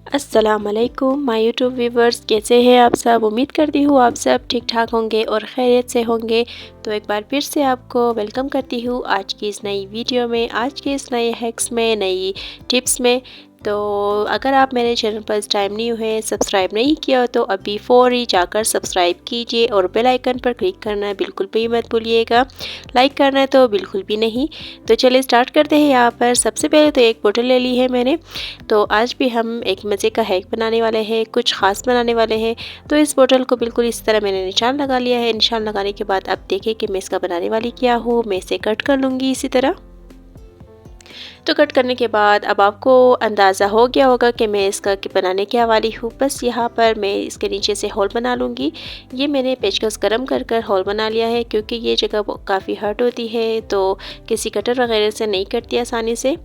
अस्सलामुअलैकुम my YouTube viewers, कैसे हैं आप सब। उम्मीद करती हूँ आप सब ठीक ठाक होंगे और खैरियत से होंगे। तो एक बार फिर से आपको वेलकम करती हूँ आज की इस नई वीडियो में, आज के इस नए हैक्स में, नई टिप्स में। तो अगर आप मेरे चैनल पर इस टाइम न्यू है, सब्सक्राइब नहीं किया तो अभी फ़ौरी जाकर सब्सक्राइब कीजिए और बेल आइकन पर क्लिक करना बिल्कुल भी मत भूलिएगा। लाइक करना तो बिल्कुल भी नहीं। तो चलिए स्टार्ट करते हैं। यहाँ पर सबसे पहले तो एक बोतल ले ली है मैंने। तो आज भी हम एक मज़े का हैक बनाने वाले हैं, कुछ ख़ास बनाने वाले हैं। तो इस बोतल को बिल्कुल इस तरह मैंने निशान लगा लिया है। निशान लगाने के बाद अब देखिए कि मैं इसका बनाने वाली क्या हूँ। मैं इसे कट कर लूँगी इसी तरह। तो कट करने के बाद अब आपको अंदाज़ा हो गया होगा कि मैं इसका बनाने क्या वाली हूँ। बस यहाँ पर मैं इसके नीचे से होल बना लूँगी। ये मैंने पेचकस गर्म कर कर होल बना लिया है, क्योंकि ये जगह काफ़ी हर्ट होती है तो किसी कटर वगैरह से नहीं कटती आसानी से।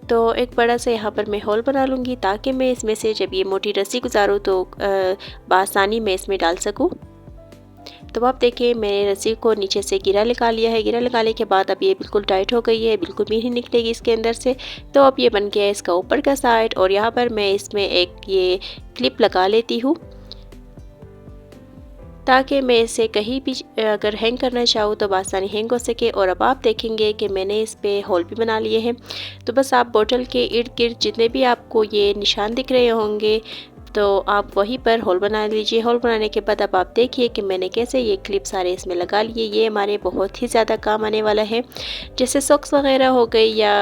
तो एक बड़ा सा यहाँ पर मैं होल बना लूँगी, ताकि मैं इसमें से जब ये मोटी रस्सी गुजारूँ तो बआसानी मैं इसमें डाल सकूँ। तो आप देखिए मैंने रस्सी को नीचे से गिरा लगा लिया है। गिरा लगाने के बाद अब ये बिल्कुल टाइट हो गई है, बिल्कुल भी नहीं निकलेगी इसके अंदर से। तो अब ये बन गया है इसका ऊपर का साइड, और यहाँ पर मैं इसमें एक ये क्लिप लगा लेती हूँ, ताकि मैं इसे कहीं भी अगर हैंग करना चाहूँ तो आसानी हैंग हो सके। और अब आप देखेंगे कि मैंने इस पे होल भी बना लिए हैं। तो बस आप बोतल के इर्द गिर्द जितने भी आपको ये निशान दिख रहे होंगे, तो आप वहीं पर होल बना लीजिए। होल बनाने के बाद अब आप देखिए कि मैंने कैसे ये क्लिप सारे इसमें लगा लिए। ये हमारे बहुत ही ज़्यादा काम आने वाला है। जैसे सॉक्स वगैरह हो गई या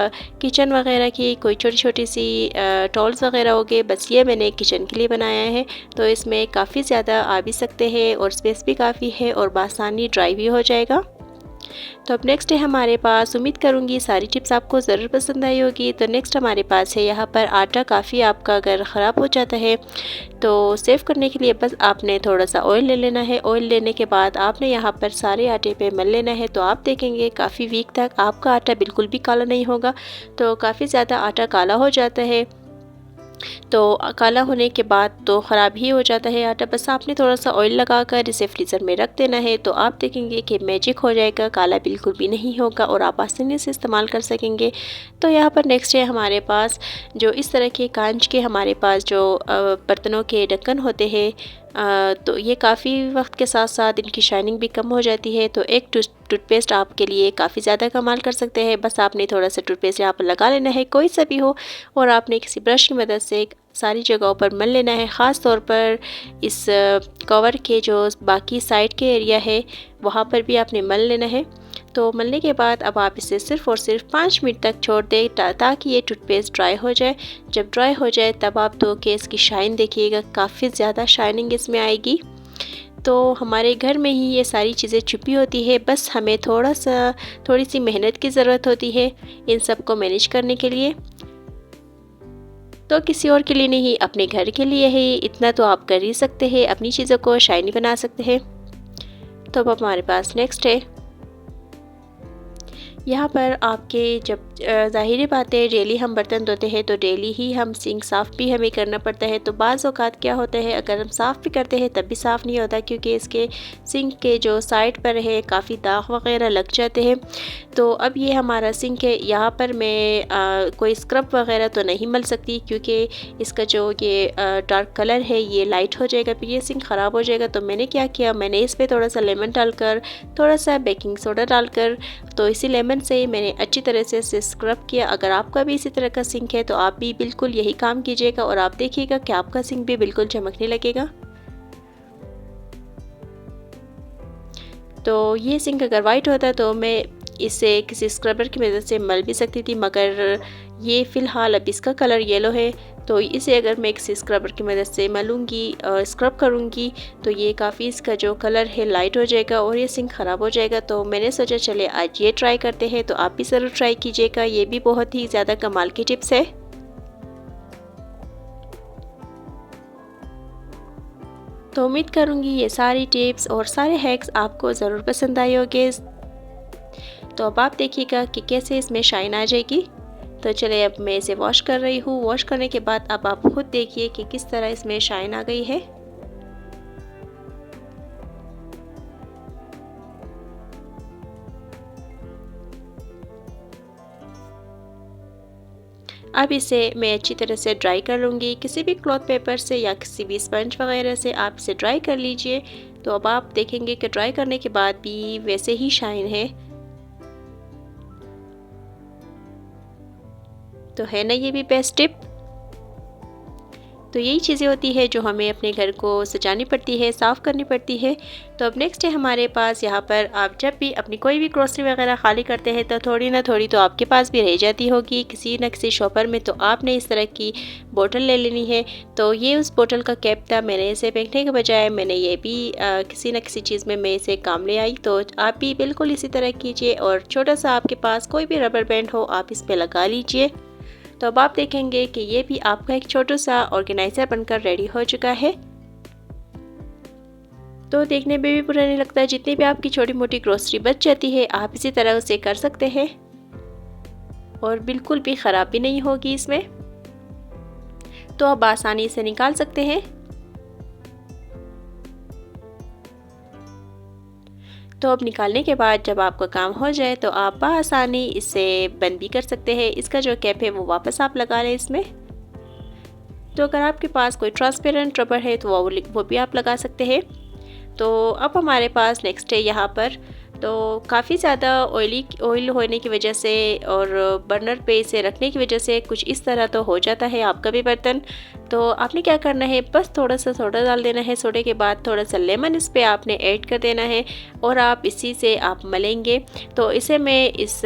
किचन वगैरह की कोई छोटी छोटी सी टॉल्स वगैरह हो गए, बस ये मैंने किचन के लिए बनाया है। तो इसमें काफ़ी ज़्यादा आ भी सकते हैं और स्पेस भी काफ़ी है और बआसानी ड्राई भी हो जाएगा। तो अब नेक्स्ट है हमारे पास, उम्मीद करूँगी सारी टिप्स आपको ज़रूर पसंद आई होगी। तो नेक्स्ट हमारे पास है यहाँ पर आटा। काफ़ी आपका अगर ख़राब हो जाता है तो सेव करने के लिए बस आपने थोड़ा सा ऑयल ले लेना है। ऑयल लेने के बाद आपने यहाँ पर सारे आटे पे मल लेना है। तो आप देखेंगे काफ़ी वीक तक आपका आटा बिल्कुल भी काला नहीं होगा। तो काफ़ी ज़्यादा आटा काला हो जाता है, तो काला होने के बाद तो ख़राब ही हो जाता है आटा। बस आपने थोड़ा सा ऑयल लगाकर इसे फ्रीज़र में रख देना है। तो आप देखेंगे कि मैजिक हो जाएगा, काला बिल्कुल भी नहीं होगा और आप आसानी से इस्तेमाल कर सकेंगे। तो यहाँ पर नेक्स्ट है हमारे पास जो इस तरह के कांच के हमारे पास जो बर्तनों के ढक्कन होते हैं। तो ये काफ़ी वक्त के साथ साथ इनकी शाइनिंग भी कम हो जाती है। तो एक टूथपेस्ट आपके लिए काफ़ी ज़्यादा कमाल कर सकते हैं। बस आपने थोड़ा सा टूथपेस्ट यहाँ पर लगा लेना है, कोई सा भी हो, और आपने किसी ब्रश की मदद से सारी जगहों पर मल लेना है। ख़ास तौर पर इस कवर के जो बाकी साइड के एरिया है वहाँ पर भी आपने मल लेना है। तो मलने के बाद अब आप इसे सिर्फ़ और सिर्फ 5 मिनट तक छोड़ दें, ताकि ये टूथपेस्ट ड्राई हो जाए। जब ड्राई हो जाए तब आप धो के इसकी शाइन देखिएगा, काफ़ी ज़्यादा शाइनिंग इसमें आएगी। तो हमारे घर में ही ये सारी चीज़ें छुपी होती है, बस हमें थोड़ी सी मेहनत की ज़रूरत होती है इन सब को मैनेज करने के लिए। तो किसी और के लिए नहीं, अपने घर के लिए ही इतना तो आप कर ही सकते हैं, अपनी चीज़ों को शाइनी बना सकते हैं। तो अब हमारे पास नेक्स्ट है यहाँ पर आपके जब ज़ाहिर बात है डेली हम बर्तन धोते हैं तो डेली ही हम सिंक साफ़ भी हमें करना पड़ता है। तो बाज़ औक़ात क्या होता है, अगर हम साफ़ भी करते हैं तब भी साफ़ नहीं होता, क्योंकि इसके सिंक के जो साइड पर है काफ़ी दाग वग़ैरह लग जाते हैं। तो अब ये हमारा सिंक है, यहाँ पर मैं कोई स्क्रब वग़ैरह तो नहीं मल सकती, क्योंकि इसका जो ये डार्क कलर है ये लाइट हो जाएगा, फिर ये सिंक ख़राब हो जाएगा। तो मैंने क्या किया, मैंने इस पर थोड़ा सा लेमन डालकर, थोड़ा सा बेकिंग सोडा डालकर, तो इसी लेमन से मैंने अच्छी तरह से इसे स्क्रब किया। अगर आपका भी इसी तरह का सिंक है तो आप भी बिल्कुल यही काम कीजिएगा और आप देखिएगा कि आपका सिंक भी बिल्कुल चमकने लगेगा। तो ये सिंक अगर वाइट होता तो मैं इसे किसी स्क्रबर की मदद से मल भी सकती थी, मगर ये फ़िलहाल अब इसका कलर येलो है। तो इसे अगर मैं किसी स्क्रबर की मदद से मलूँगी और स्क्रब करूँगी तो ये काफ़ी इसका जो कलर है लाइट हो जाएगा और ये सिंक ख़राब हो जाएगा। तो मैंने सोचा चले आज ये ट्राई करते हैं, तो आप भी ज़रूर ट्राई कीजिएगा। ये भी बहुत ही ज़्यादा कमाल की टिप्स है। तो उम्मीद करूँगी ये सारी टिप्स और सारे हैक्स आपको ज़रूर पसंद आए होंगे। तो अब आप देखिएगा कि कैसे इसमें शाइन आ जाएगी। तो चलिए अब मैं इसे वॉश कर रही हूँ। वॉश करने के बाद अब आप खुद देखिए कि किस तरह इसमें शाइन आ गई है। अब इसे मैं अच्छी तरह से ड्राई कर लूँगी। किसी भी क्लॉथ पेपर से या किसी भी स्पंज वगैरह से आप इसे ड्राई कर लीजिए। तो अब आप देखेंगे कि ड्राई करने के बाद भी वैसे ही शाइन है। तो है ना ये भी बेस्ट टिप। तो यही चीज़ें होती है जो हमें अपने घर को सजानी पड़ती है, साफ़ करनी पड़ती है। तो अब नेक्स्ट है हमारे पास यहाँ पर आप जब भी अपनी कोई भी ग्रोसरी वगैरह खाली करते हैं तो थोड़ी ना थोड़ी तो आपके पास भी रह जाती होगी किसी न किसी शॉपर में। तो आपने इस तरह की बोतल ले लेनी है। तो ये उस बोतल का कैप था, मैंने इसे फेंकने के बजाय मैंने ये भी किसी न किसी चीज़ में मैं इसे काम ले आई। तो आप भी बिल्कुल इसी तरह कीजिए और छोटा सा आपके पास कोई भी रबर बैंड हो आप इस पर लगा लीजिए। तो अब आप देखेंगे कि ये भी आपका एक छोटा सा ऑर्गेनाइज़र बनकर रेडी हो चुका है। तो देखने में भी बुरा नहीं लगता। जितनी भी आपकी छोटी मोटी ग्रोसरी बच जाती है आप इसी तरह उसे कर सकते हैं और बिल्कुल भी ख़राब भी नहीं होगी इसमें। तो आप आसानी से निकाल सकते हैं। तो अब निकालने के बाद जब आपका काम हो जाए तो आप बआसानी इसे बंद भी कर सकते हैं। इसका जो कैप है वो वापस आप लगा लें इसमें। तो अगर आपके पास कोई ट्रांसपेरेंट रबर है तो वो भी आप लगा सकते हैं। तो अब हमारे पास नेक्स्ट है यहाँ पर तो काफ़ी ज़्यादा ऑयल होने की वजह से और बर्नर पे इसे रखने की वजह से कुछ इस तरह तो हो जाता है आपका भी बर्तन। तो आपने क्या करना है, बस थोड़ा सा सोडा डाल देना है। सोडे के बाद थोड़ा सा लेमन इस पे आपने ऐड कर देना है और आप इसी से आप मलेंगे। तो इसे मैं इस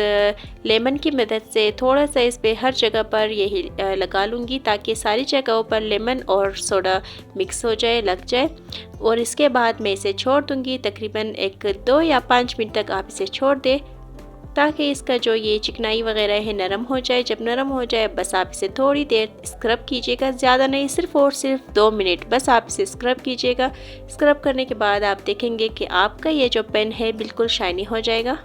लेमन की मदद से थोड़ा सा इस पे हर जगह पर यही लगा लूँगी ताकि सारी जगहों पर लेमन और सोडा मिक्स हो जाए, लग जाए। और इसके बाद मैं इसे छोड़ दूँगी तकरीबन 1-2 या 5 मिनट तक आप इसे छोड़ दें ताकि इसका जो ये चिकनाई वगैरह है नरम हो जाए। जब नरम हो जाए बस आप इसे थोड़ी देर स्क्रब कीजिएगा, ज़्यादा नहीं, सिर्फ और सिर्फ 2 मिनट बस आप इसे स्क्रब कीजिएगा। स्क्रब करने के बाद आप देखेंगे कि आपका ये जो पेन है बिल्कुल शाइनी हो जाएगा।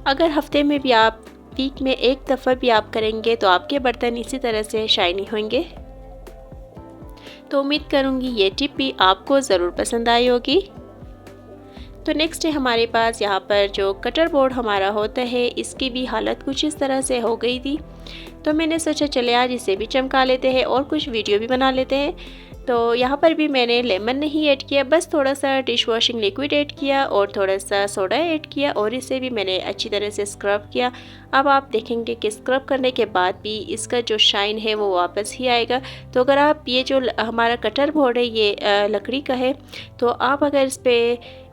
अगर हफ्ते में भी आप वीक में 1 दफ़ा भी आप करेंगे तो आपके बर्तन इसी तरह से शाइनी होंगे। तो उम्मीद करूँगी ये टिप भी आपको ज़रूर पसंद आई होगी। तो नेक्स्ट है हमारे पास यहाँ पर जो कटर बोर्ड हमारा होता है इसकी भी हालत कुछ इस तरह से हो गई थी। तो मैंने सोचा चले आज इसे भी चमका लेते हैं और कुछ वीडियो भी बना लेते हैं। तो यहाँ पर भी मैंने लेमन नहीं ऐड किया, बस थोड़ा सा डिश वॉशिंग लिक्विड ऐड किया और थोड़ा सा सोडा ऐड किया और इसे भी मैंने अच्छी तरह से स्क्रब किया। अब आप देखेंगे कि स्क्रब करने के बाद भी इसका जो शाइन है वो वापस ही आएगा। तो अगर आप ये जो हमारा कटर बोर्ड है ये लकड़ी का है तो आप अगर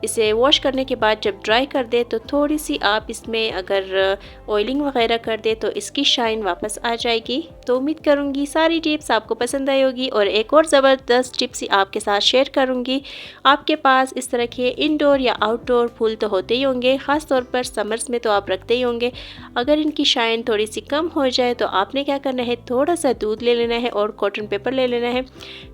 इसे वॉश करने के बाद जब ड्राई कर दे तो थोड़ी सी आप इसमें अगर ऑयलिंग वगैरह कर दे तो इसकी शाइन वापस आ जाएगी। तो उम्मीद करूँगी सारी टिप्स आपको पसंद आई होगी और एक और ज़बरदस्त टिप्स आपके साथ शेयर करूँगी। आपके पास इस तरह के इंडोर या आउटडोर फूल तो होते ही होंगे, ख़ास तौर पर समर्स में तो आप रखते ही होंगे। अगर इनकी शाइन थोड़ी सी कम हो जाए तो आपने क्या करना है, थोड़ा सा दूध ले लेना है और कॉटन पेपर ले लेना है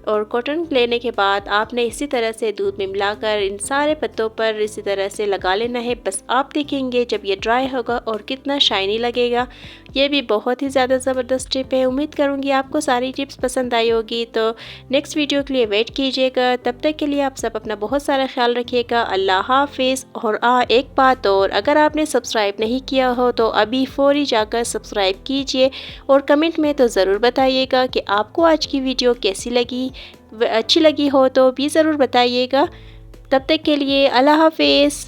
और कॉटन लेने के बाद आपने इसी तरह से दूध में मिलाकर इन सारे पत्तों पर इसी तरह से लगा लेना है। बस आप देखेंगे जब ये ड्राई होगा और कितना शाइनी लगेगा। ये भी बहुत ही ज़्यादा ज़बरदस्त टिप है। उम्मीद करूँगी आपको सारी टिप्स पसंद आई होगी। तो नेक्स्ट वीडियो के लिए वेट कीजिएगा। तब तक के लिए आप सब अपना बहुत सारा ख्याल रखिएगा। अल्लाह हाफिज़। और एक बात और, अगर आपने सब्सक्राइब नहीं किया हो तो अभी फ़ौरी जाकर सब्सक्राइब कीजिए और कमेंट में तो ज़रूर बताइएगा कि आपको आज की वीडियो कैसी लगी। अच्छी लगी हो तो भी ज़रूर बताइएगा। तब तक के लिए अल्लाह हाफिज़।